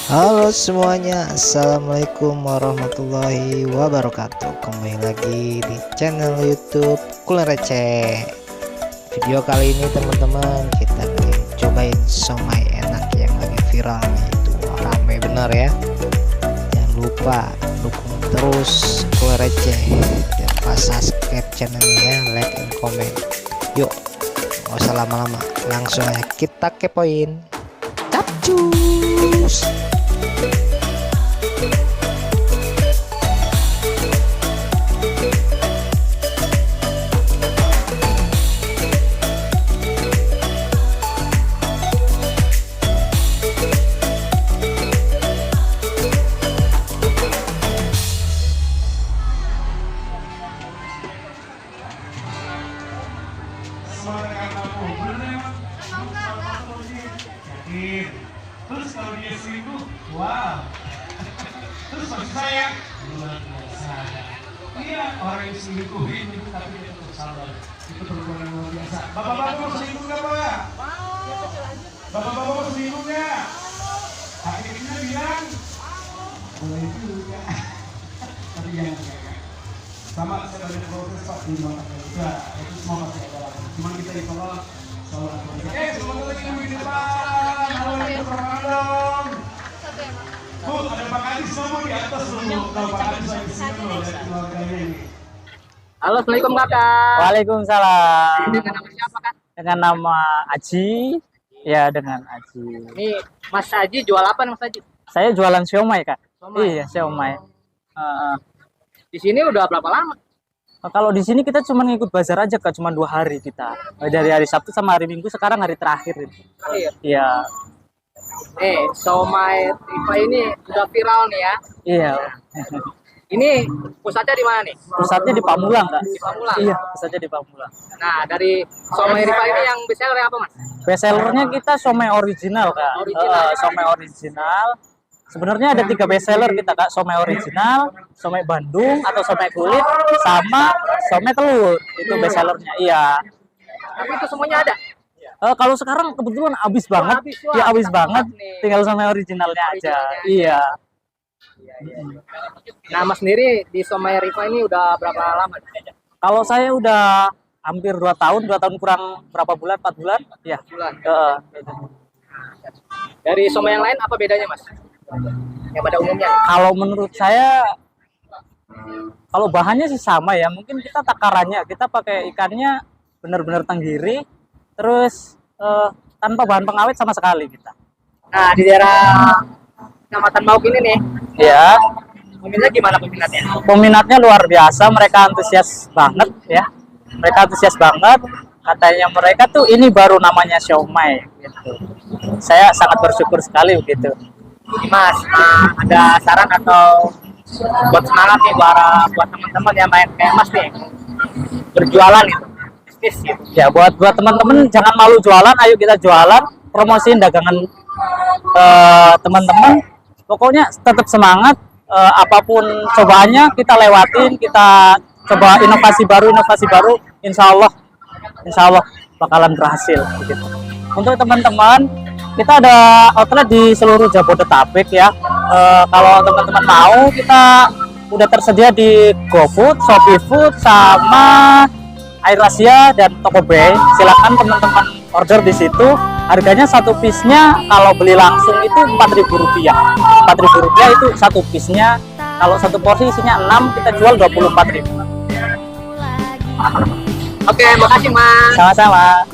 Halo semuanya, assalamualaikum warahmatullahi wabarakatuh. Kembali lagi di channel YouTube Kuliner Receh. Video kali ini teman-teman kita akan cobain somai enak yang lagi viral nih. Itu rame bener ya. Jangan lupa dukung terus Kuliner Receh dan pas subscribe channelnya, like and comment. Yuk, gak usah lama-lama, langsung aja kita kepoin. Capcus. Terus kalau dia selingkuh, wow. Terus maksud saya luar biasa. Iya, orang yang selingkuhin itu tapi dia tetap sabar. Itu perempuan yang luar biasa. Bapak-bapak mau selingkuh nggak Pak? Bapak-bapak mau selingkuh nggak? Akhirnya bilang boleh juga. Tapi jangan. Sama saya ada proses Pak di rumah tangga juga. Itu semua masih ada. Cuma kita insyaallah selamat lagi di depan. Halo Ramadan. Bu, ada Pak Kadis semua di atas loh. Kalau Pak Kadis lagi sini loh dari keluarganya ini. Halo, assalamualaikum kakak. Waalaikumsalam. Dengan nama siapa kak? Dengan nama Aji. Ya, dengan Aji. Ini Mas Aji jual apa nih Mas Aji? Saya jualan siomay, Kak. Siomay? Iya, siomay. Di sini udah berapa lama? Kalau di sini kita cuma ngikut bazar aja, Kak. Cuma 2 hari kita. Dari hari Sabtu sama hari Minggu, sekarang hari terakhir. Iya. Iya. Somai Rifa ini udah viral nih ya. Iya. Ini pusatnya di mana nih? Pusatnya di Pamulang, Kak. Di Pamulang? Iya, pusatnya di Pamulang. Nah, dari Somai Rifa ini yang bestseller apa Mas? Bestsellernya kita somay original, Kak. Original. Somay original. Sebenarnya ada 3 bestseller kita, Kak. Somay original, somay Bandung atau somay kulit, sama somay telur. Itu bestsellernya. Iya. Tapi itu semuanya ada? Kalau sekarang kebetulan habis banget. habis, wah, Ya habis kita banget. dapat nih. Tinggal somay originalnya aja. Originalnya. Iya. Nah, Mas sendiri di Somai Rifa ini udah berapa lama? Kalau saya udah hampir 2 tahun, 2 tahun kurang berapa bulan? 4 bulan? Ya. Bulan. Gitu. Dari somai yang lain apa bedanya Mas? Yang pada umumnya? Kalau menurut saya, kalau bahannya sih sama ya. Mungkin kita takarannya, kita pakai ikannya benar-benar tenggiri, terus tanpa bahan pengawet sama sekali kita. Nah, di daerah Kecamatan Mauk ini nih, Ya, peminatnya gimana peminatnya? peminatnya luar biasa. Mereka antusias banget ya. Mereka antusias banget. Katanya mereka tuh ini baru namanya siomay gitu. Saya sangat bersyukur sekali begitu. Mas, ada saran atau buat semangat nih buat teman-teman yang main kayak Mas nih berjualan gitu, bisnis gitu. Ya, buat teman-teman jangan malu jualan. Ayo kita jualan, promosiin dagangan teman-teman. Pokoknya tetap semangat. Apapun cobaannya kita lewatin, kita coba inovasi baru. Insya Allah bakalan berhasil begitu. Untuk teman-teman, kita ada outlet di seluruh Jabodetabek ya. Kalau teman-teman mau, kita udah tersedia di GoFood, Shopee Food, sama AirAsia dan Tokobe. Silakan teman-teman order di situ. Harganya satu piece-nya kalau beli langsung itu Rp4.000. Rp4.000 itu satu piece-nya. Kalau satu porsi isinya 6, kita jual Rp24.000. Oke, makasih Mas. Sama-sama.